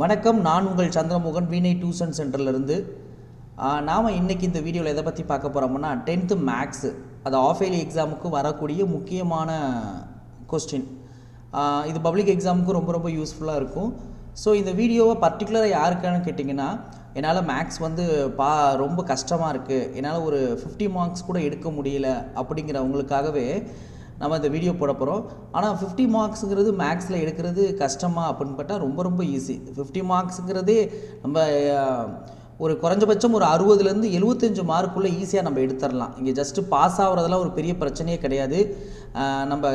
வணக்கம், நான் உங்கள் சந்திரமோகன் வீணை டியூஷன் சென்டர்லேருந்து. நாம் இன்றைக்கி இந்த வீடியோவில் எதை பற்றி பார்க்க போகிறோம்னா 10th மேக்ஸு, அது ஆஃப் இயர்லி எக்ஸாமுக்கு வரக்கூடிய முக்கியமான கொஸ்டின். இது பப்ளிக் எக்ஸாமுக்கு ரொம்ப ரொம்ப யூஸ்ஃபுல்லாக இருக்கும். ஸோ இந்த வீடியோவை பர்டிகுலராக யாருக்கானு கேட்டிங்கன்னா, என்னால் மேக்ஸ் வந்து ரொம்ப கஷ்டமாக இருக்குது, என்னால் ஒரு 50 மார்க்ஸ் கூட எடுக்க முடியல அப்படிங்கிறவங்களுக்காகவே நம்ம இந்த வீடியோ போட போகிறோம். ஆனால் 50 மார்க்ஸுங்கிறது மேக்ஸில் எடுக்கிறது கஷ்டமாக அப்படின்னு பார்த்தா ரொம்ப ரொம்ப ஈஸி. 50 மார்க்ஸுங்கிறதே நம்ம ஒரு குறைஞ்சபட்சம் ஒரு 60லேருந்து 75 மார்க்குள்ளே ஈஸியாக நம்ம எடுத்துடலாம். இங்கே ஜஸ்ட்டு பாஸ் ஆகிறதெல்லாம் ஒரு பெரிய பிரச்சனையே கிடையாது. நம்ம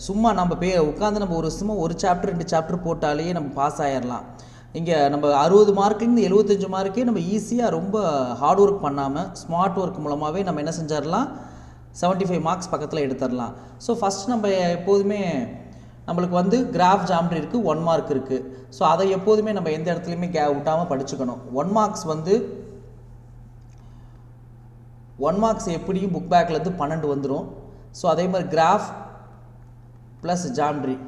சும்மா நம்ம உட்காந்து நம்ம ஒரு சாப்டர் 2 சாப்டர் போட்டாலே நம்ம பாஸ் ஆகிடலாம். இங்கே நம்ம 60 மார்க்லேருந்து 75 மார்க்கே நம்ம ஈஸியாக ரொம்ப ஹார்ட் ஒர்க் பண்ணாமல் ஸ்மார்ட் ஒர்க் மூலமாகவே நம்ம என்ன செஞ்சிடலாம், 75 மார்க்ஸ் பக்கத்தில் எடுத்துடலாம். ஸோ ஃபஸ்ட் நம்ம எப்போதுமே நம்மளுக்கு வந்து கிராஃப் ஜாமெட்ரி இருக்குது, 1 மார்க் இருக்குது. ஸோ அதை எப்போதுமே நம்ம எந்த இடத்துலையுமே விட்டாமல் படிச்சுக்கணும். 1 மார்க்ஸ் வந்து 1 மார்க்ஸ் எப்படியும் புக் பேக்லேருந்து 12 வந்துடும். ஸோ அதே மாதிரி கிராஃப் ப்ளஸ் ஜாமெட்ரி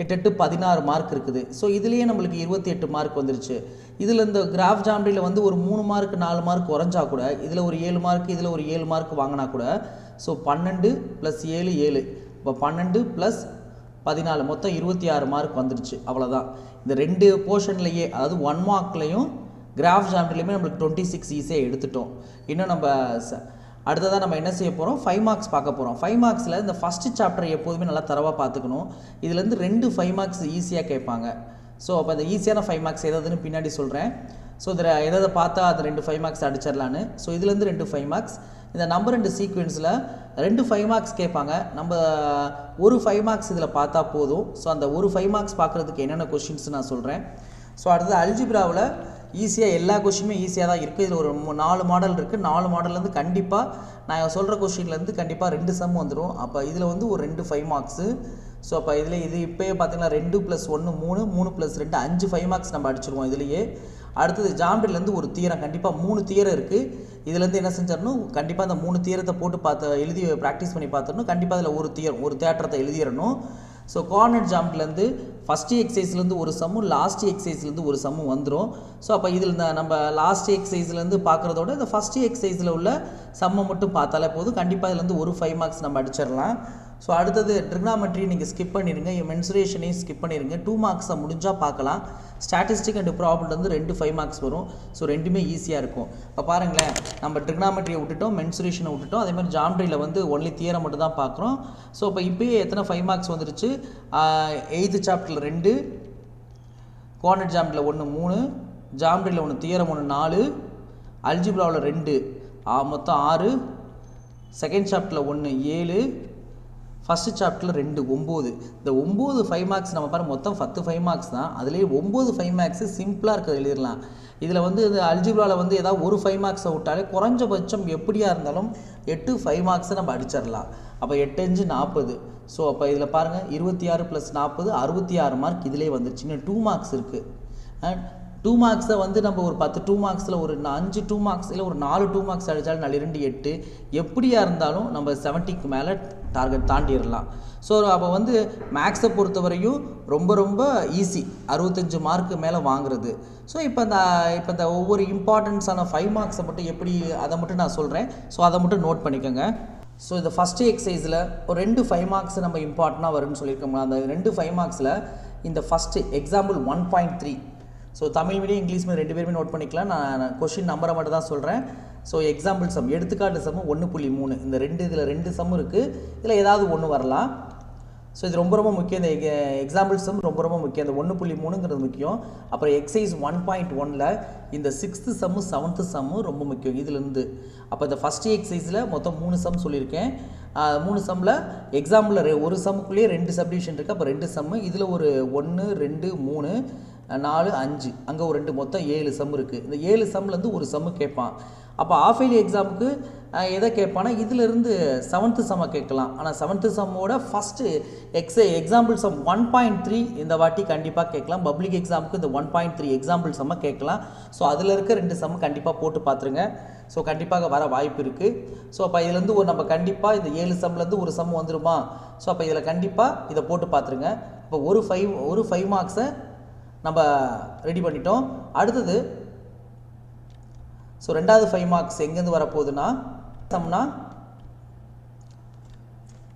8 16 மார்க் இருக்குது. ஸோ இதுலேயே நம்மளுக்கு 28 மார்க் வந்துருச்சு. இதில் இந்த கிராஃப் ஜாமெட்ரியில் வந்து ஒரு 3 மார்க் 4 மார்க் குறைஞ்சா கூட இதில் ஒரு 7 மார்க் இதில் ஒரு 7 மார்க் வாங்கினா கூட, ஸோ 12 + 7 7, இப்போ 12 + 14 மொத்தம் 26 மார்க் வந்துடுச்சு. அவ்வளோதான். இந்த 2 போர்ஷன்லேயே, அதாவது 1 மார்க்லையும் கிராஃப் ஜாமெட்ரிலையுமே நம்மளுக்கு 26 ஈஸியாக எடுத்துட்டோம். இன்னும் நம்ம அடுத்ததாக நம்ம என்ன செய்ய போகிறோம், 5 மார்க்ஸ் பார்க்க போகிறோம். 5 மார்க்ஸில் இந்த ஃபஸ்ட்டு சாப்டர் எப்போதுமே நல்லா தரவாக பார்த்துக்கணும். இதுலேருந்து 2 5 மார்க்ஸ் ஈஸியாக கேட்பாங்க. ஸோ அப்போ அந்த ஈஸியான 5 மார்க்ஸ் எதாவதுன்னு பின்னாடி சொல்கிறேன். ஸோ இதில் எதாவது பார்த்தா அது 2 5 மார்க்ஸ் அடிச்சிடலான்னு. ஸோ இதுலேருந்து 2 5 மார்க்ஸ். இந்த நம்பர் 2 சீக்வென்ஸில் 2 5 மார்க்ஸ் கேட்பாங்க. நம்ம ஒரு 5 மார்க்ஸ் இதில் பார்த்தா போதும். ஸோ அந்த ஒரு 5 மார்க்ஸ் பார்க்குறதுக்கு என்னென்ன கொஷின்ஸ் நான் சொல்கிறேன். ஸோ அடுத்தது அல்ஜிப்ராவில் ஈஸியாக எல்லா கொஷினுமே ஈஸியாக தான் இருக்குது. இதில் ஒரு 4 மாடல் இருக்குது. 4 மாடல்லேருந்து கண்டிப்பாக நான் சொல்கிற கொஷின்லேருந்து கண்டிப்பாக 2 சம் வந்துடும். அப்போ இதில் வந்து ஒரு 2 5 மார்க்ஸு. ஸோ அப்போ இதில் இது இப்போயே பார்த்தீங்கன்னா 2 + 1 3, 3 + 2 5 5 மார்க்ஸ் நம்ம அடிச்சிருவோம் இதுலேயே. அடுத்தது ஜாமெட்ரிலேருந்து ஒரு தியரம், கண்டிப்பாக 3 தியரம் இருக்குது. இதுலேருந்து என்ன செஞ்சிடணும், கண்டிப்பாக அந்த 3 தியரத்தை போட்டு எழுதி ப்ராக்டிஸ் பண்ணி பார்த்துடணும். கண்டிப்பாக அதில் ஒரு தேட்டரத்தை எழுதிடணும். ஸோ கோஆர்டினேட் ஜாமெட்ரிலேருந்து ஃபஸ்ட்டு எக்ஸசைஸ்லேருந்து ஒரு சம்மும் லாஸ்ட் எக்ஸசைஸ்லேருந்து ஒரு சம்மும் வந்துடும். ஸோ அப்போ இதில் நம்ம லாஸ்ட் எக்ஸசைஸ்லேருந்து பார்க்குறதோட இந்த ஃபஸ்ட்டு எக்ஸசைஸில் உள்ள சம்மை மட்டும் பார்த்தாலே போதும். கண்டிப்பாக இதுலேருந்து ஒரு 5 மார்க்ஸ் நம்ம அடிச்சிடலாம். ஸோ அடுத்தது ட்ரிக்னாமெட்ரி நீங்கள் ஸ்கிப் பண்ணிடுங்க, மென்சுரேஷனையும் ஸ்கிப் பண்ணிடுங்க. 2 மார்க்ஸை முடிஞ்சால் பார்க்கலாம். ஸ்டாட்டிஸ்டிக் அண்ட் ப்ராப்ளம்லேருந்து 2 5 மார்க்ஸ் வரும். ஸோ ரெண்டுமே ஈஸியாக இருக்கும். இப்போ பாருங்களேன், நம்ம ட்ரிக்னாமெட்ரியை விட்டுட்டோம், மென்சுரேஷனை விட்டுட்டோம். அதேமாதிரி ஜாமெட்ரியில் வந்து ஒன்லி தியரம் மட்டும் தான் பார்க்குறோம். ஸோ இப்போ இப்போயே எத்தனை 5 மார்க்ஸ் வந்துருச்சு, 8th சாப்டரில் 2, கோஆர்டினேட் ஜாமெட்ரியில் 1 3, ஜாமெட்ரியில் 1 தியரம் 1 4, அல்ஜிப்ராவில் 2 மொத்தம் 6, செகண்ட் சாப்டரில் 1 7, ஃபஸ்ட்டு சாப்டரில் 2 9. இந்த 9 5 மார்க்ஸ் நம்ம பாருங்கள், மொத்தம் 10 5 மார்க்ஸ் தான். அதுலேயே 9 5 மார்க்ஸு சிம்பிளாக இருக்கிறது எழுதிடலாம். இதில் வந்து இந்த அல்ஜிப்ராவில் வந்து ஏதாவது ஒரு 5 மார்க்ஸை விட்டாலே குறைஞ்சபட்சம் எப்படியா இருந்தாலும் 8 5 மார்க்ஸை நம்ம அடிச்சிடலாம். அப்போ 8 5 40. ஸோ அப்போ இதில் பாருங்கள் 26 + 40 66 மார்க் இதிலே வந்துருச்சு. இன்னும் 2 மார்க்ஸ் இருக்குது. 2 மார்க்ஸை வந்து நம்ம ஒரு 10 2 மார்க்ஸில் ஒரு 5 2 மார்க்ஸ் இல்லை ஒரு 4 2 மார்க்ஸ் அடித்தாலும் 4 2 8, எப்படியா இருந்தாலும் நம்ம 70க்கு மேலே டார்கெட் தாண்டிடலாம். ஸோ அப்போ வந்து மேக்ஸை பொறுத்தவரையும் ரொம்ப ரொம்ப ஈஸி 65 மார்க்கு மேலே வாங்குறது. ஸோ இப்போ இந்த ஒவ்வொரு இம்பார்ட்டன்ஸான 5 மார்க்ஸை மட்டும் எப்படி அதை மட்டும் நான் சொல்கிறேன். ஸோ அதை மட்டும் நோட் பண்ணிக்கோங்க. ஸோ இந்த ஃபஸ்ட்டு எக்ஸசைஸில் ஒரு 2 5 மார்க்ஸ் நம்ம இம்பார்ட்டண்ட்டாக வரும்னு சொல்லியிருக்கோம்னா, அந்த 2 5 மார்க்ஸில் இந்த first example 1.3. So Tamil medium English medium 2 பேருமே நோட் பண்ணிக்கலாம். நான் கொஷின் நம்பரை மட்டும் தான் சொல்கிறேன். ஸோ எக்ஸாம்பிள் சம், எடுத்துக்காட்டு சம்மு 1.3. இந்த இதில் 2 சம் இருக்குது. இதில் ஏதாவது ஒன்று வரலாம். ஸோ இது ரொம்ப ரொம்ப முக்கியம். இந்த எக்ஸாம்பிள் சம் ரொம்ப ரொம்ப முக்கியம். இந்த 1.3ங்கிறது முக்கியம். அப்புறம் எக்ஸசைஸ் 1.1ல் இந்த 6th சம்மு 7th சம்மு ரொம்ப முக்கியம் இதுலேருந்து. அப்போ இந்த ஃபஸ்ட்டு எக்ஸசைஸில் மொத்தம் 3 சம் சொல்லியிருக்கேன். 3 சம்மில் எக்ஸாம்பிளில் ஒரு சம்முக்குள்ளேயே 2 சப்டிவிஷன் இருக்குது. அப்போ 2 சம்மு, இதில் ஒரு 1 2 3 4 5, அங்கே ஒரு 2, மொத்தம் 7 சம் இருக்குது. இந்த 7 சம்லேருந்து ஒரு சம்மு கேட்பான். அப்போ ஆஃப் இயர்லி எக்ஸாமுக்கு எதை கேட்பானா, இதிலிருந்து 7th சம்மை கேட்கலாம். ஆனால் 7th சம்மோட ஃபஸ்ட்டு எக்ஸாம்பிள் சம் 1.3 இந்த வாட்டி கண்டிப்பாக கேட்கலாம். பப்ளிக் எக்ஸாமுக்கு இந்த 1.3 எக்ஸாம்பிள் சம்மை கேட்கலாம். ஸோ அதில் இருக்க 2 சம்மை கண்டிப்பாக போட்டு பார்த்துருங்க. ஸோ கண்டிப்பாக வர வாய்ப்பு இருக்குது. ஸோ அப்போ இதுலேருந்து நம்ம கண்டிப்பாக இந்த 7 சம்லேருந்து ஒரு சம் வந்துடுமா. ஸோ அப்போ இதில் கண்டிப்பாக இதை போட்டு பார்த்துருங்க. இப்போ ஒரு 5 மார்க்ஸை நம்ம ரெடி பண்ணிட்டோம். அடுத்தது ஸோ ரெண்டாவது 5 மார்க்ஸ் எங்கேருந்து வரப்போகுதுன்னா சம்னா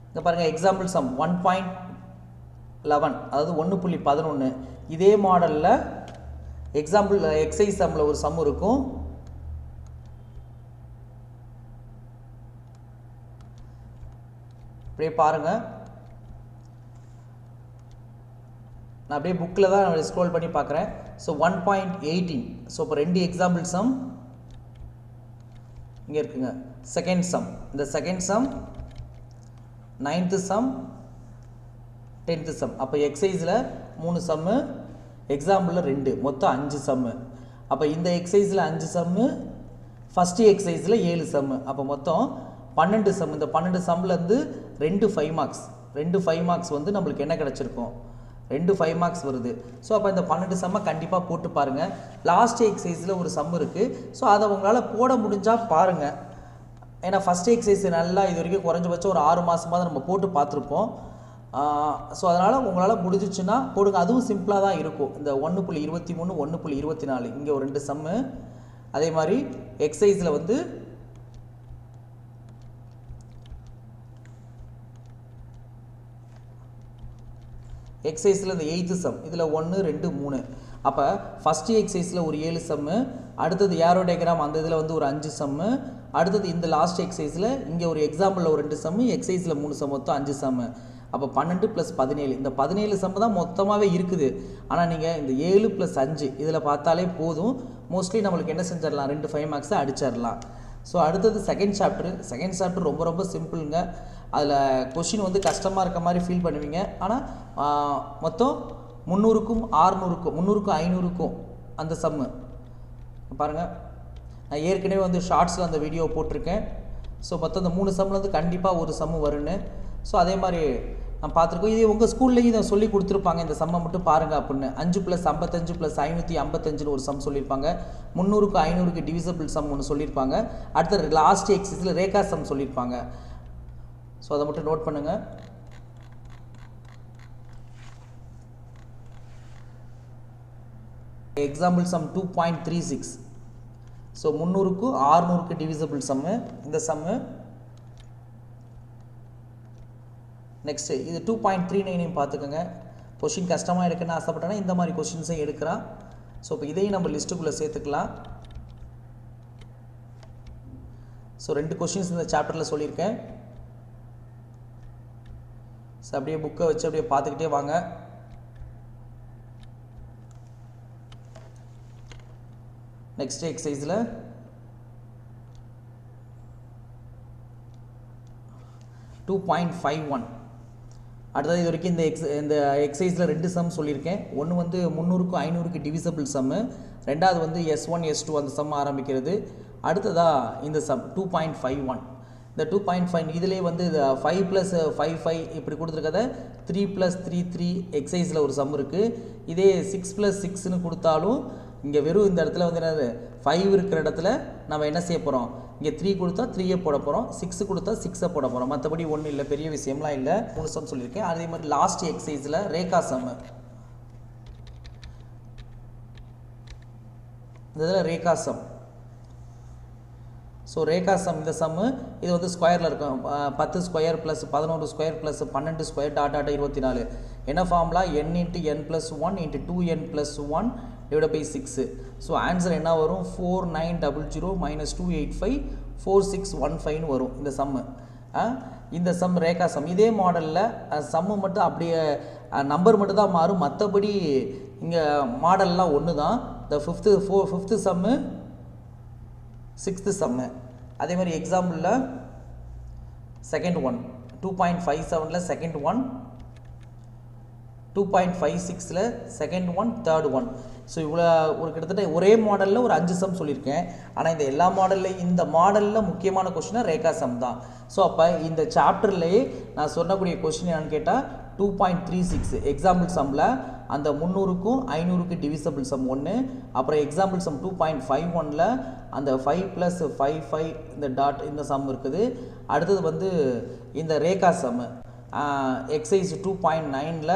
இங்கே பாருங்கள், எக்ஸாம்பிள் சம் 1.11 அதாவது 1.11. இதே மாடலில் எக்ஸாம்பிள் எக்ஸைஸ் சம்மில் ஒரு சம் இருக்கும். அப்படியே பாருங்கள், நான் அப்படியே புக்கில் தான் ஸ்க்ரோல் பண்ணி பார்க்குறேன். ஸோ 1.18. ஸோ இப்போ 2 எக்ஸாம்பிள் சம் இங்கே இருக்குங்க. செகண்ட் சம், இந்த second sum, 9th sum, 10th sum. அப்போ எக்ஸைஸில் 3 சம்மு, எக்ஸாம்பிளில் 2, மொத்தம் 5 சம்மு. அப்போ இந்த எக்ஸைஸில் 5 சம்மு, ஃபஸ்ட்டு எக்ஸைஸில் 7 சம்மு. அப்போ மொத்தம் 12 சம். இந்த 12 சம்லேருந்து 2 5 மார்க்ஸ், 2 5 மார்க்ஸ் வந்து நம்மளுக்கு என்ன கிடச்சிருக்கும், 2 5 மார்க்ஸ் வருது. ஸோ அப்போ இந்த 12 சம்மை கண்டிப்பாக போட்டு பாருங்கள். லாஸ்ட் எக்ஸைஸில் ஒரு சம் இருக்குது. ஸோ அதை உங்களால் போட முடிஞ்சால் பாருங்கள். ஏன்னா ஃபஸ்ட் எக்ஸைஸ் நல்லா இது வரைக்கும் குறைஞ்சபட்சம் ஒரு 6 மாதமாக நம்ம போட்டு பார்த்துருப்போம். ஸோ அதனால் உங்களால் முடிஞ்சிச்சுன்னா போடுங்க. அதுவும் சிம்பிளாக தான் இருக்கும். இந்த 1.23, 1.24 இங்கே ஒரு 2 சம்மு. அதே மாதிரி எக்ஸைஸில் வந்து எக்ஸைஸில் இந்த 8th சம், இதில் 1 2 3. அப்போ ஃபஸ்ட்டு எக்ஸைஸில் ஒரு 7 சம்மு, அடுத்தது ஏரோ டயக்ராம் அந்த இதில் வந்து ஒரு 5 சம்மு, அடுத்தது இந்த லாஸ்ட் எக்ஸைஸில் இங்கே ஒரு எக்ஸாம்பிளில் ஒரு 2 சம்மு, எக்ஸைஸில் 3 சம், மொத்தம் 5 சம்மு. அப்போ 12 + 17. இந்த 17 சம்மு தான் மொத்தமாகவே இருக்குது. ஆனால் நீங்கள் இந்த 7 + 5 இதில் பார்த்தாலே போதும். மோஸ்ட்லி நம்மளுக்கு என்ன செஞ்சிடலாம், 2 5 மார்க்ஸை அடிச்சிடலாம். ஸோ அடுத்தது செகண்ட் சாப்டர் ரொம்ப ரொம்ப சிம்பிளுங்க. அதில் கொஷின் வந்து கஷ்டமாக இருக்க மாதிரி ஃபீல் பண்ணுவீங்க. ஆனால் மொத்தம் 300க்கும் 600க்கும் 300க்கும் 500க்கும் அந்த சம்மு பாருங்கள். நான் ஏற்கனவே வந்து ஷார்ட்ஸில் அந்த வீடியோ போட்டிருக்கேன். ஸோ மொத்தம் இந்த 3 சம்மில் வந்து கண்டிப்பாக ஒரு சம்மு வருன்னு. ஸோ அதே மாதிரி நான் பார்த்துருக்கோம். இதே உங்கள் ஸ்கூல்லேயும் இதை சொல்லி கொடுத்துருப்பாங்க, இந்த சம்மை மட்டும் பாருங்கள் அப்படின்னு. 5 + 55 + 555 ஒரு சம் சொல்லியிருப்பாங்க. 300க்கு 500க்கு டிவிசபிள் சம் ஒன்று சொல்லியிருப்பாங்க. அடுத்த லாஸ்ட் எக்ஸைஸில் ரேகா சம் சொல்லியிருப்பாங்க. ஸோ அதை மட்டும் நோட் பண்ணுங்கள். Example sum 2.36. ஸோ 300க்கு 600க்கு டிவிசபிள் சம்மு இந்த சம்மு. நெக்ஸ்ட்டு இது 2.39 பார்த்துக்கோங்க. கொஷின் கஷ்டமாக இருக்குன்னு ஆசைப்பட்டேன்னா இந்த மாதிரி கொஷின்ஸையும் எடுக்கிறான். ஸோ இப்போ இதையும் நம்ம லிஸ்ட்டுக்குள்ளே சேர்த்துக்கலாம். ஸோ 2 கொஷின்ஸ் இந்த சாப்டரில் சொல்லியிருக்கேன். ஸோ அப்படியே புக்கை வச்சு அப்படியே பார்த்துக்கிட்டே வாங்க. நெக்ஸ்ட் எக்ஸைஸில் 2.51. அடுத்தது இது வரைக்கும் இந்த எக்ஸைஸில் 2 சம் சொல்லியிருக்கேன். ஒன்று வந்து 300க்கும் 500க்கு டிவிசபிள் சம்மு, ரெண்டாவது வந்து S1 S2 அந்த சம் ஆரம்பிக்கிறது. அடுத்ததாக இந்த சம் 2.51. இந்த 2.5 இதிலே வந்து 5 + 5 5 இப்படி கொடுத்துருக்கத 3 + 3 3 எக்ஸைஸில் ஒரு சம் இருக்குது. இதே 6 + 6ன்னு கொடுத்தாலும் இங்கே வெறும் இந்த இடத்துல வந்து என்னது 5 இருக்கிற இடத்துல நம்ம என்ன செய்ய போகிறோம், இங்கே 3 கொடுத்தா 3 போட போகிறோம், 6 கொடுத்தா 6 போட போகிறோம். மற்றபடி ஒன்றும் இல்லை, பெரிய விஷயம்லாம் இல்லை. 3 சம் சொல்லியிருக்கேன். அதே மாதிரி லாஸ்ட் எக்ஸைஸில் ரேகா சம், இந்த இதில் ரேகா சம். ஸோ ரேகா சம் இந்த சம்மு இது வந்து ஸ்கொயரில் இருக்கும். 10 ஸ்கொயர் + 11 ஸ்கொயர் + 12 ஸ்கொயர் டாட் 24. என்ன formula, n × n + 1 × 2n + 1 / 6. So answer என்ன வரும், 4900 - 285 4615 வரும் இந்த சம்மு. இந்த சம் ரேகா சம். இதே மாடலில் சம்மு மட்டும் அப்படியே நம்பர் மட்டும் தான் மாறும், மற்றபடி இங்கே மாடல்லாம் ஒன்று தான். இந்த ஃபிஃப்த்து சம்மு 6th சம்மு. அதே மாதிரி எக்ஸாம்பிளில் செகண்ட் ஒன் 2.57ல் செகண்ட் ஒன், 2.56ல் second one, third one. So இவ்வளோ ஒரு கிட்டத்தட்ட ஒரே மாடலில் ஒரு 5 சம் சொல்லியிருக்கேன். ஆனால் இந்த எல்லா மாடல்லையும் இந்த மாடலில் முக்கியமான கொஷினாக ரேகா சம் தான். ஸோ அப்போ இந்த சாப்டர்லேயே நான் சொல்லக்கூடிய கொஷின் என்னன்னு கேட்டால் 2.36 எக்ஸாம்பிள் சம்மில் அந்த 300க்கும் 500க்கு டிவிசபிள் சம் 1. அப்புறம் எக்ஸாம்பிள் சம் 2.51ல் அந்த 5 + 5 5 இந்த டாட் இந்த சம் இருக்குது. அடுத்தது வந்து இந்த ரேகா சம் எக்ஸைஸ் 2.9ல்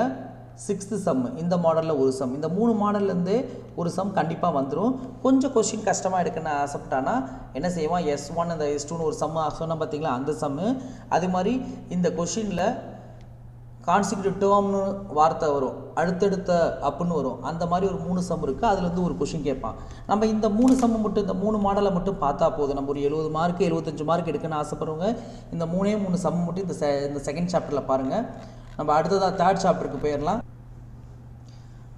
சிக்ஸ்த்து சம், இந்த மாடலில் ஒரு சம், இந்த 3 மாடல்லேருந்தே ஒரு சம் கண்டிப்பாக வந்துடும். கொஞ்சம் கொஷின் கஷ்டமாக எடுக்கணும்னு ஆசைப்பட்டானா என்ன செய்வான், S1 இந்த S2ன்னு ஒரு சம்மு சொன்னால் பார்த்தீங்களா, அந்த சம்மு. அது மாதிரி இந்த கொஷினில் கான்சிக்யூட்டிவ் டேர்ம்னு வார்த்தை வரும், அடுத்தடுத்த அப்புன்னு வரும், அந்த மாதிரி ஒரு 3 சம் இருக்குது. அதுலேருந்து ஒரு கொஷின் கேட்பான். நம்ம இந்த 3 சம்மு மட்டும், இந்த 3 மாடலை மட்டும் பார்த்தா போதும். நம்ம ஒரு 70 மார்க்கு 75 மார்க் எடுக்கணும்னு ஆசைப்படுறவங்க இந்த 3 சம் மட்டும் இந்த செகண்ட் சாப்டரில் பாருங்கள். நம்ம அடுத்ததாக தேர்ட் சாப்டருக்கு போயிடலாம்.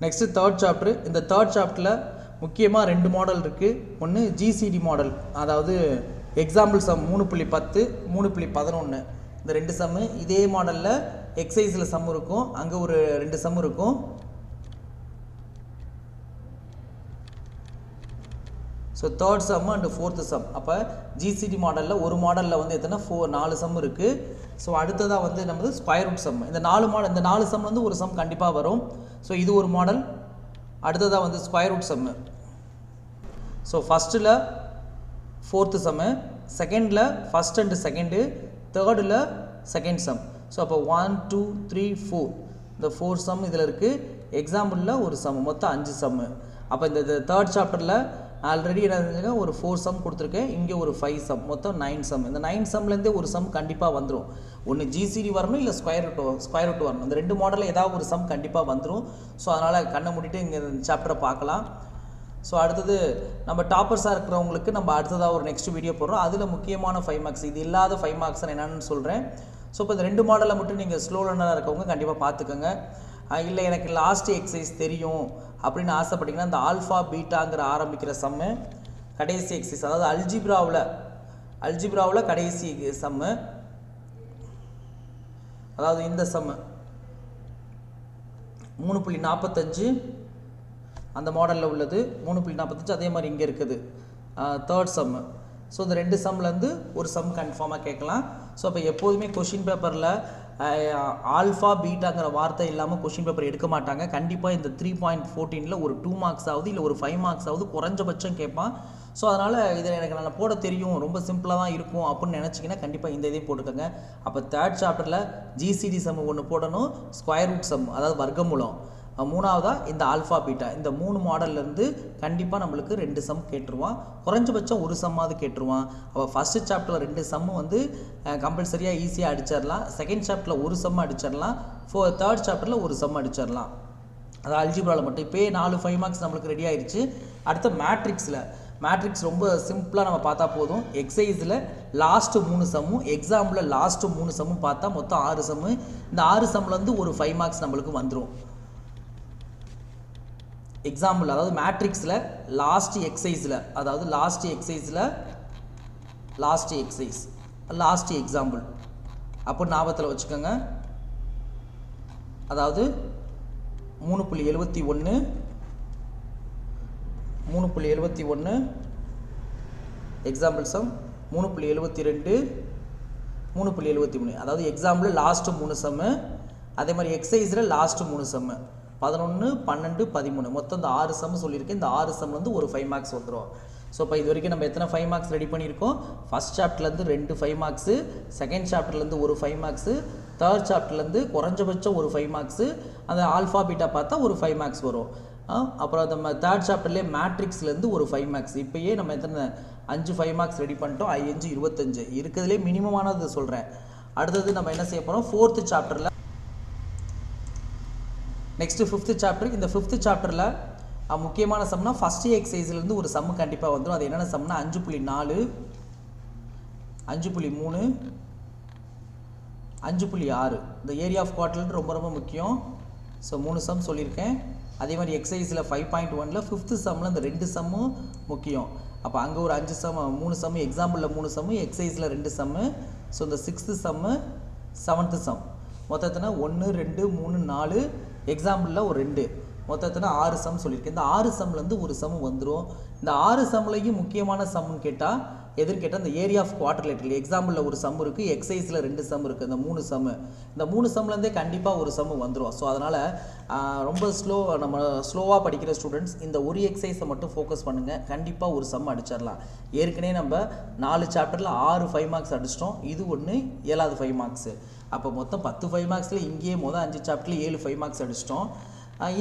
Next third chapter. இந்த தேர்ட் சாப்டரில் முக்கியமாக 2 மாடல் இருக்குது. ஒன்று ஜிசிடி மாடல், அதாவது எக்ஸாம்பிள் சம் 3.10 3.11, இந்த 2 சம்மு. இதே மாடலில் எக்ஸசைஸில் சம் இருக்கும், அங்கே ஒரு 2 சம் இருக்கும். So third sum and fourth some. அப்போ ஜிசிடி மாடலில் ஒரு மாடலில் வந்து எத்தனை 4 சம் இருக்குது. ஸோ அடுத்ததாக வந்து நம்ம ஸ்கொயர் ரூட் சம். இந்த 4 சம்ல வந்து ஒரு சம் கண்டிப்பாக வரும். ஸோ இது ஒரு மாடல். அடுத்ததாக வந்து ஸ்கொயர் ரூட் சம்மு. ஸோ ஃபஸ்ட்டில் ஃபோர்த்து சம்மு, செகண்டில் ஃபஸ்ட் அண்டு செகண்டு, தேர்டில் செகண்ட் சம். ஸோ அப்போ 1 2 3 4 இந்த 4 சம் இதில் இருக்குது. எக்ஸாம்பிளில் ஒரு சம், மொத்தம் 5 சம்மு. அப்போ இந்த தேர்ட் சாப்டரில் ஆல்ரெடி என்ன ஒரு 4 சம் கொடுத்துருக்கேன், இங்கே ஒரு 5 சம், மொத்தம் 9 சம். இந்த 9 சம்லேருந்தே ஒரு சம் கண்டிப்பாக வந்துடும். ஒன்று ஜிசிடி வரணும், இல்லை ஸ்கொயர் ரூட் வரணும். இந்த 2 மாடலில் ஏதாவது ஒரு சம் கண்டிப்பாக வந்துடும். ஸோ அதனால் கண்ணை மூடிட்டு இங்கே இந்த சாப்டரை பார்க்கலாம். ஸோ அடுத்தது நம்ம டாப்பர்ஸாக இருக்கிறவங்களுக்கு நம்ம அடுத்ததாக ஒரு நெக்ஸ்ட் வீடியோ போடுறோம். அதில் முக்கியமான 5 மார்க்ஸ், இது இல்லாத 5 மார்க்ஸ் என்னென்னு சொல்கிறேன். ஸோ இப்போ இந்த 2 மாடலை மட்டும் நீங்கள் ஸ்லோ லேர்னராக இருக்கவங்க கண்டிப்பாக பார்த்துக்கோங்க. இல்லை எனக்கு லாஸ்ட் எக்ஸசைஸ் தெரியும் அப்படின்னு ஆசைப்பட்டிங்கன்னா இந்த ஆல்ஃபா பீட்டாங்கிற ஆரம்பிக்கிற சம்மு கடைசி எக்ஸசைஸ், அதாவது அல்ஜிப்ராவில் கடைசி சம்மு, அதாவது இந்த சம்மு 3.45 அந்த மாடலில் உள்ளது. 3.45 அதே மாதிரி இங்கே இருக்குது தேர்ட் சம்மு. ஸோ இந்த 2 சம்லேருந்து ஒரு சம் கன்ஃபார்மாக கேட்கலாம். ஸோ அப்போ எப்போதுமே கொஷின் பேப்பரில் ஆல்ஃபா பீட்டாங்கிற வார்த்தை இல்லாமல் கொஷின் பேப்பர் எடுக்க மாட்டாங்க. கண்டிப்பாக இந்த 3.14 ஒரு 2 மார்க்ஸ் ஆகுது, இல்லை ஒரு 5 மார்க்ஸ் ஆகுது குறைஞ்சபட்சம் கேட்பான். ஸோ அதனால் இதில் எனக்கு நல்லா போட தெரியும், ரொம்ப சிம்பிளாக தான் இருக்கும் அப்படின்னு நினச்சிங்கன்னா கண்டிப்பாக இந்த இதே போட்டுக்கோங்க. அப்போ தேர்ட் சாப்டரில் ஜிசிடி சம் ஒன்று போடணும், ஸ்கொயர் ரூட் சம் அதாவது வர்க்கமூலம், மூணாவதாக இந்த ஆல்ஃபா பீட்டா, இந்த 3 மாடல்லேருந்து கண்டிப்பாக நம்மளுக்கு 2 சம் கேட்டுருவான், குறைஞ்சபட்சம் ஒரு சம்மாவது கேட்டுருவான். அப்போ ஃபஸ்ட்டு சாப்டரில் 2 சம்மு வந்து கம்பல்சரியாக ஈஸியாக அடிச்சிடலாம். செகண்ட் சாப்டரில் ஒரு சம் அடிச்சிடலாம். தேர்ட் சாப்டரில் ஒரு சம் அடிச்சிடலாம். அது அல்ஜிப்ராவில் மட்டும். இப்போயே 4 5 மார்க்ஸ் நம்மளுக்கு ரெடி ஆயிடுச்சு. அடுத்த மேட்ரிக்ஸ் ரொம்ப சிம்பிளாக நம்ம பார்த்தா போதும். எக்ஸசைஸில் லாஸ்ட்டு 3 சம்மும், எக்ஸாம்பிளில் லாஸ்ட்டு 3 சம்மும் பார்த்தா மொத்தம் 6 சம்மு. இந்த 6 சம்லேருந்து ஒரு 5 மார்க்ஸ் நம்மளுக்கு வந்துடும். எக்ஸாம்பிள், அதாவது மேட்ரிக்ஸில் லாஸ்ட் எக்ஸாம்பிள் அப்போ ஞாபகத்தில் வச்சுக்கோங்க. அதாவது 3.71 எக்ஸாம்பிள் சம், 3.72 3.73, அதாவது எக்ஸாம்பிள் லாஸ்ட்டு 3 சம்மு, அதே மாதிரி எக்ஸசைஸில் லாஸ்ட்டு 3 சம்மு 11 12 13 மொத்தம் இந்த 6 சம் சொல்லியிருக்கேன். இந்த 6 சம்லேருந்து ஒரு 5 மார்க்ஸ் வந்துடும். ஸோ இப்போ இது வரைக்கும் நம்ம எத்தனை 5 மார்க்ஸ் ரெடி பண்ணியிருக்கோம்? ஃபஸ்ட் சாப்டர்லேருந்து 2 5 மார்க்ஸு, செகண்ட் சாப்டர்லேருந்து ஒரு 5 மார்க்ஸு, தேர்ட் சாப்டர்லேருந்து குறைஞ்சபட்சம் ஒரு 5 மார்க்ஸு, அந்த ஆல்ஃபா பீட்டா பார்த்தா ஒரு 5 மார்க்ஸ் வரும். அப்புறம் நம்ம தேர்ட் சாப்டர்லேயே மேட்ரிக்ஸ்லேருந்து ஒரு 5 மார்க்ஸ். இப்போயே நம்ம எத்தனை 5 மார்க்ஸ் ரெடி பண்ணிட்டோம். 5 25 இருக்கிறதுலே மினிமமானது சொல்கிறேன். அடுத்தது நம்ம என்ன செய்ய போகிறோம்? ஃபோர்த்து சாப்டரில் நெக்ஸ்ட்டு 5th சாப்டர். இந்த 5th சாப்டரில் முக்கியமான சம்னா ஃபஸ்ட்டு எக்ஸசைஸ்லேருந்து ஒரு சம்மு கண்டிப்பாக வந்துடும். அது என்னென்ன சம்னா 5.4 5.3 5.6 இந்த ஏரியா ஆஃப் குவாட்ரண்ட் ரொம்ப ரொம்ப முக்கியம். ஸோ 3 சம் சொல்லியிருக்கேன். அதே மாதிரி எக்ஸசைஸில் 5.1ல் 5th சம்மில் இந்த 2 சம்மும் முக்கியம். அப்போ அங்கே ஒரு 5 சம் 3 சம்மு, எக்ஸாம்பிளில் 3 சம்மு, எக்ஸசைஸில் 2 சம்மு. ஸோ இந்த 6th சம்மு 7th சம் மொத்தத்தினா 1 2 3 4, எக்ஸாம்பிளில் ஒரு 2, மொத்தத்தில் 6 சம் சொல்லியிருக்கேன். இந்த 6 சம்லேருந்து ஒரு சம் வந்துடும். இந்த 6 சம்லையும் முக்கியமான சம்னு கேட்டால் எதுன்னு கேட்டால் இந்த ஏரியா ஆஃப் குவாட்ரிலேட்டரல். எக்ஸாம்பிளில் ஒரு சம் இருக்குது, எக்ஸசைஸில் 2 சம் இருக்குது. இந்த 3 சம்மு, இந்த 3 சம்லேருந்தே கண்டிப்பாக ஒரு சம்மு வந்துடும். ஸோ அதனால் ரொம்ப நம்ம ஸ்லோவாக படிக்கிற ஸ்டூடெண்ட்ஸ் இந்த ஒரு எக்ஸசைஸை மட்டும் ஃபோக்கஸ் பண்ணுங்கள், கண்டிப்பாக ஒரு சம் அடிச்சிடலாம். ஏற்கனவே நம்ம 4 சாப்டரில் 6 5 மார்க்ஸ் அடிச்சிட்டோம். இது ஒன்று 7வது 5 மார்க்ஸு. அப்போ மொத்தம் 10 5 மார்க்ஸில் இங்கேயே மொதல் 5 சாப்டரில் 7 5 மார்க்ஸ் அடிச்சிட்டோம்.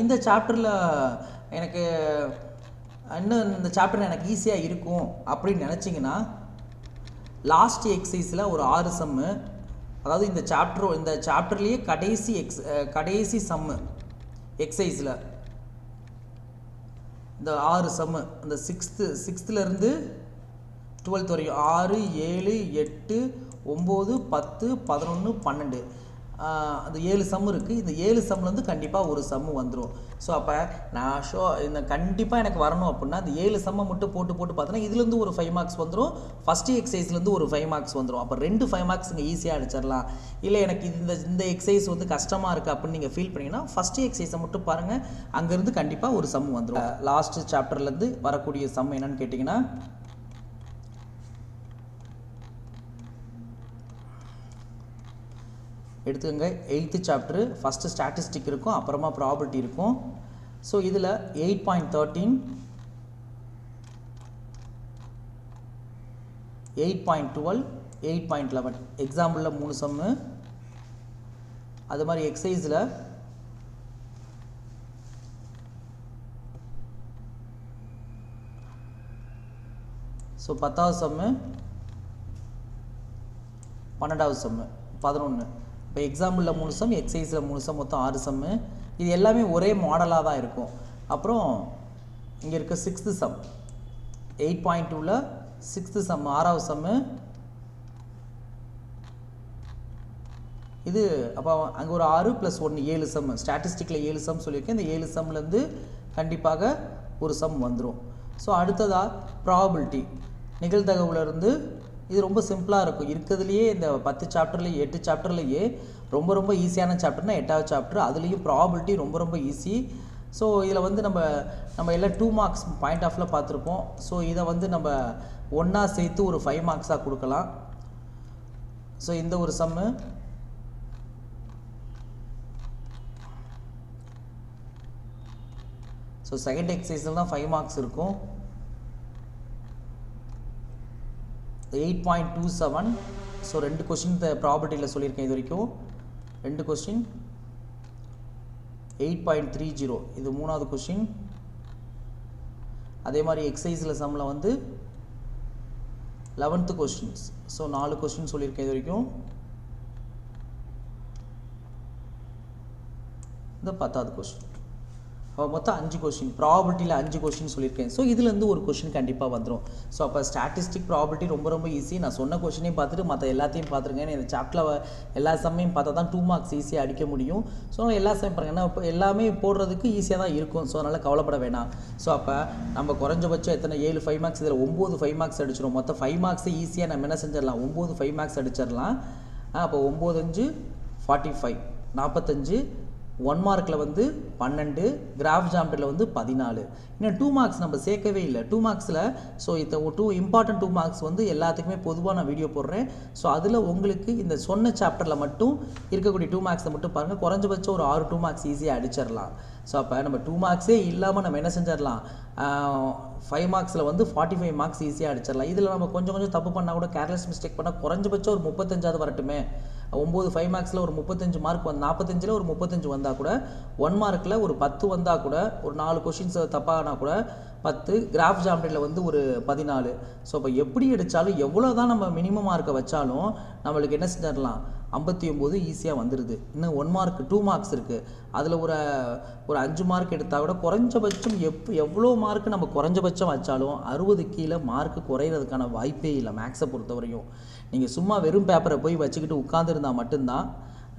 இந்த சாப்டரில் எனக்கு இன்னும் இந்த சாப்டர் எனக்கு ஈஸியாக இருக்கும் அப்படின்னு நினச்சிங்கன்னா லாஸ்ட் எக்ஸசைஸில் ஒரு 6 சம்மு, அதாவது இந்த சாப்டர்லேயே கடைசி சம்மு எக்ஸசைஸில் இந்த 6 சம்மு, இந்த சிக்ஸ்த்துலேருந்து 12th வரையும் 6 7 8 9 10 11 12 அந்த 7 சம் இருக்குது. இந்த 7 சம்லேருந்து கண்டிப்பாக ஒரு சம்மு வந்துடும். ஸோ அப்போ நான் இந்த கண்டிப்பாக எனக்கு வரணும் அப்படின்னா இந்த 7 சம்மை மட்டும் போட்டு பார்த்தோன்னா இதுலேருந்து ஒரு 5 மார்க்ஸ் வந்துடும், ஃபஸ்ட்டு எக்ஸசைஸ்லேருந்து ஒரு 5 மார்க்ஸ் வந்துடும். அப்போ 2 5 மார்க்ஸ் இங்கே ஈஸியாக அடிச்சிடலாம். இல்லை எனக்கு இந்த எக்ஸசைஸ் வந்து கஷ்டமாக இருக்குது அப்படின்னு நீங்கள் ஃபீல் பண்ணிங்கன்னா ஃபஸ்ட்டு எக்ஸசைஸை மட்டும் பாருங்கள், அங்கேருந்து கண்டிப்பாக ஒரு சம் வந்துடும். லாஸ்ட் சாப்டர்லேருந்து வரக்கூடிய சம் என்னன்னு கேட்டிங்கன்னா எடுத்துக்கோங்க. 8th சாப்டரு ஃபஸ்ட்டு ஸ்டாட்டிஸ்டிக் இருக்கும், அப்புறமா ப்ராபர்ட்டி இருக்கும். ஸோ இதில் 8.13 8.12 8.11 எக்ஸாம்பிளில் 3 சம்மு, அது மாதிரி எக்ஸசைஸில் ஸோ 10வது சம்மு 12வது சம்மு 11. இப்போ எக்ஸாம்பிளில் 3 சம், எக்ஸசைஸில் 3 சம், மொத்தம் 6 சம்மு. இது எல்லாமே ஒரே மாடலாக தான் இருக்கும். அப்புறம் இங்கே இருக்க 6th சம் 8.2ல் 6th சம் 6வது சம்மு. இது அப்போ அங்கே ஒரு 6 + 1 7 சம், ஸ்டாட்டிஸ்டிக்கில் 7 சம் சொல்லியிருக்கேன். இந்த 7 சம்லேருந்து கண்டிப்பாக ஒரு சம் வந்துடும். ஸோ அடுத்ததாக ப்ராபபிலிட்டி நிகழ்தகவுலேருந்து இது ரொம்ப சிம்பிளாக இருக்கும். இருக்கிறதுலையே இந்த 10 சாப்டர்லேயே 8 சாப்டர்லேயே ரொம்ப ஈஸியான சாப்டர்னா 8வது சாப்டர். அதுலேயும் ப்ராபபிலிட்டி ரொம்ப ஈஸி. ஸோ இதில் வந்து நம்ம எல்லாம் 2 மார்க்ஸ் பாயிண்ட் ஆஃபில் பார்த்துருப்போம். ஸோ இதை வந்து நம்ம ஒன்றா சேர்த்து ஒரு 5 மார்க்ஸாக கொடுக்கலாம். ஸோ இந்த ஒரு சம்மு, ஸோ செகண்ட் எக்ஸசைஸில் தான் 5 மார்க்ஸ் இருக்கும். 8.27 ஸோ 2 கொஸ்டின் ப்ராபர்ட்டியில் சொல்லியிருக்கேன் இது வரைக்கும். 2 கொஸ்டின் 8.30 இது 3வது கொஸ்டின். அதே மாதிரி எக்ஸசைஸில் சம்மில் வந்து 11th கொஸ்டின்ஸ். ஸோ 4 கொஸ்டின் சொல்லியிருக்கேன் இது வரைக்கும். இந்த 10வது கொஸ்டின். மொத்தம் 5 கொஸ்டின், ப்ராபர்ட்டியில் 5 கொஸ்டின் சொல்லியிருக்கேன். ஸோ இதுலேருந்து ஒரு கொஸ்டின் கண்டிப்பாக வந்துடும். ஸோ அப்போ ஸ்டாட்டிஸ்டிக் ப்ராபர்ட்டி ரொம்ப ஈஸி. நான் சொன்ன கொஸ்டினையும் பார்த்துட்டு மற்ற எல்லாத்தையும் பார்த்துருக்கேன். இந்த சாப்டரில் எல்லா சம்மையும் பார்த்தா தான் 2 மார்க்ஸ் ஈஸியாக அடிக்க முடியும். ஸோ எல்லா சமயம் பாருங்கள், ஏன்னா இப்போ எல்லாமே போடுறதுக்கு ஈஸியாக தான் இருக்கும். ஸோ அதனால் கவலைப்பட வேணாம். ஸோ அப்போ நம்ம குறைஞ்சபட்சம் எத்தனை 7 5 மார்க்ஸ், இதில் 9 5 மார்க்ஸ் அடிச்சிடும். மொத்தம் 5 மார்க்ஸை ஈஸியாக நம்ம என்ன செஞ்சிடலாம், 9 5 மார்க்ஸ் அடிச்சிடலாம். அப்போ 9 5 45 45, 1 மார்க்கில் வந்து 12, கிராஃப் ஜாமெட்ரியில் வந்து 14. இன்னும் 2 மார்க்ஸ் நம்ம சேர்க்கவே இல்லை. 2 மார்க்ஸில் ஸோ இந்த 2 இம்பார்ட்டன்ட் 2 மார்க்ஸ் வந்து எல்லாத்துக்குமே பொதுவாக நான் வீடியோ போடுறேன். ஸோ அதில் உங்களுக்கு இந்த சொன்ன சாப்டரில் மட்டும் இருக்கக்கூடிய 2 மார்க்ஸை மட்டும் பாருங்கள். குறைஞ்சபட்சம் ஒரு 6 2 மார்க்ஸ் ஈஸியாக அடிச்சிடலாம். ஸோ அப்போ நம்ம 2 மார்க்ஸே இல்லாமல் நம்ம என்ன செஞ்சிடலாம், 5 மார்க்ஸில் வந்து 45 மார்க்ஸ் ஈஸியாக அடிச்சிடலாம். இதில் நம்ம கொஞ்சம் தப்பு பண்ணால் கூட, கேர்லெஸ் மிஸ்டேக் பண்ணால் குறைஞ்சபட்சம் ஒரு 35 வரட்டுமே. 9 5 மார்க்ஸில் ஒரு 35 மார்க் வந்து 45ல் ஒரு 35 வந்தால் கூட, 1 மார்க்கில் ஒரு 10 வந்தால் கூட, ஒரு 4 கொஷின்ஸ் தப்பாகனா கூட 10, கிராஃப் ஜாமெட்ரியில் வந்து ஒரு 14. ஸோ இப்போ எப்படி அடித்தாலும் எவ்வளோ தான் நம்ம மினிமம் மார்க்கை வச்சாலும் நம்மளுக்கு என்ன செஞ்சிடலாம், 59 ஈஸியாக வந்துடுது. இன்னும் 1 மார்க் 2 மார்க்ஸ் இருக்குது. அதில் ஒரு 5 மார்க் எடுத்தால் கூட குறைஞ்சபட்சம் எவ்வளோ மார்க் நம்ம குறைஞ்சபட்சம் வச்சாலும் 60 கீழே மார்க்கு குறையிறதுக்கான வாய்ப்பே இல்லை மேக்ஸை பொறுத்தவரையும். நீங்கள் சும்மா வெறும் பேப்பரை போய் வச்சுக்கிட்டு உட்காந்துருந்தால் மட்டும்தான்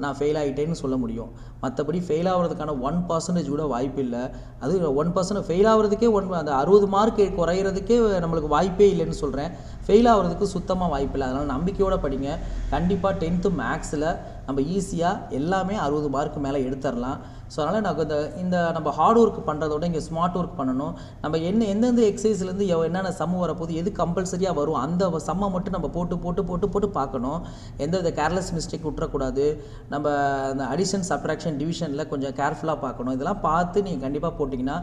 நான் ஃபெயில் ஆகிட்டேன்னு சொல்ல முடியும். மற்றபடி ஃபெயில் ஆகிறதுக்கான 1% கூட வாய்ப்பு இல்லை. அது 1% ஃபெயில் ஆகிறதுக்கே அந்த 60 மார்க் குறையிறதுக்கே நம்மளுக்கு வாய்ப்பே இல்லைன்னு சொல்கிறேன். ஃபெயில் ஆகிறதுக்கு சுத்தமாக வாய்ப்பு இல்லை. அதனால் நம்பிக்கையோடு படிங்க. கண்டிப்பாக 10th மேக்ஸில் நம்ம ஈஸியாக எல்லாமே 60 மார்க்கு மேலே எடுத்துடலாம். ஸோ அதனால் நாங்கள் இந்த நம்ம ஹார்ட் ஒர்க் பண்ணுறதோட இங்கே ஸ்மார்ட் ஒர்க் பண்ணணும். நம்ம எந்தெந்த எக்ஸசைஸ்லேருந்து என்னென்ன சம்மு வரப்போகுது, எது கம்பல்சரியாக வரும், அந்த சம்மை மட்டும் நம்ம போட்டு பார்க்கணும். எந்தவித கேர்லெஸ் மிஸ்டேக் விட்டுறக்கூடாது. நம்ம அந்த அடிஷன் சப்ட்ராக்ஷன் டிவிஷனில் கொஞ்சம் கேர்ஃபுல்லாக பார்க்கணும். இதெல்லாம் பார்த்து நீங்கள் கண்டிப்பாக போட்டிங்கன்னா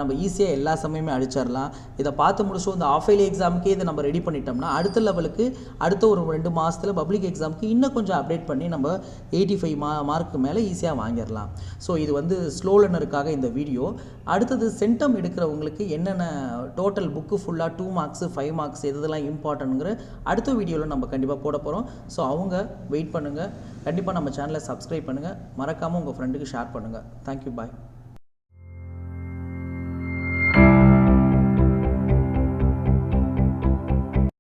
நம்ம ஈஸியாக எல்லா சமயமே அடிச்சிடலாம். இதை பார்த்து முடிச்சோம் இந்த ஆஃப் இயர்லி எக்ஸாமுக்கே இதை நம்ம ரெடி பண்ணிட்டோம்னா அடுத்த லெவலுக்கு அடுத்த ஒரு 2 மாதத்தில் பப்ளிக் எக்ஸாமுக்கு இன்னும் கொஞ்சம் அப்டேட் பண்ணி நம்ம 85 மார்க்கு மேலே ஈஸியாக வாங்கிடலாம். ஸோ இது ஸ்லோ லேர்னருக்காக இந்த வீடியோ. அடுத்தது சென்டம் எடுக்கிறவங்களுக்கு என்னென்ன டோட்டல் புக்கு ஃபுல்லாக 2 மார்க்ஸ் 5 மார்க்ஸ் எதெல்லாம் இம்பார்ட்டன்ட்ங்கிற அடுத்த வீடியோவில் நம்ம கண்டிப்பாக போட போகிறோம். ஸோ அவங்க வெயிட் பண்ணுங்கள். கண்டிப்பாக நம்ம சேனலை சப்ஸ்கிரைப் பண்ணுங்கள். மறக்காமல் உங்கள் ஃப்ரெண்டுக்கு ஷேர் பண்ணுங்கள். தேங்க்யூ, பாய்.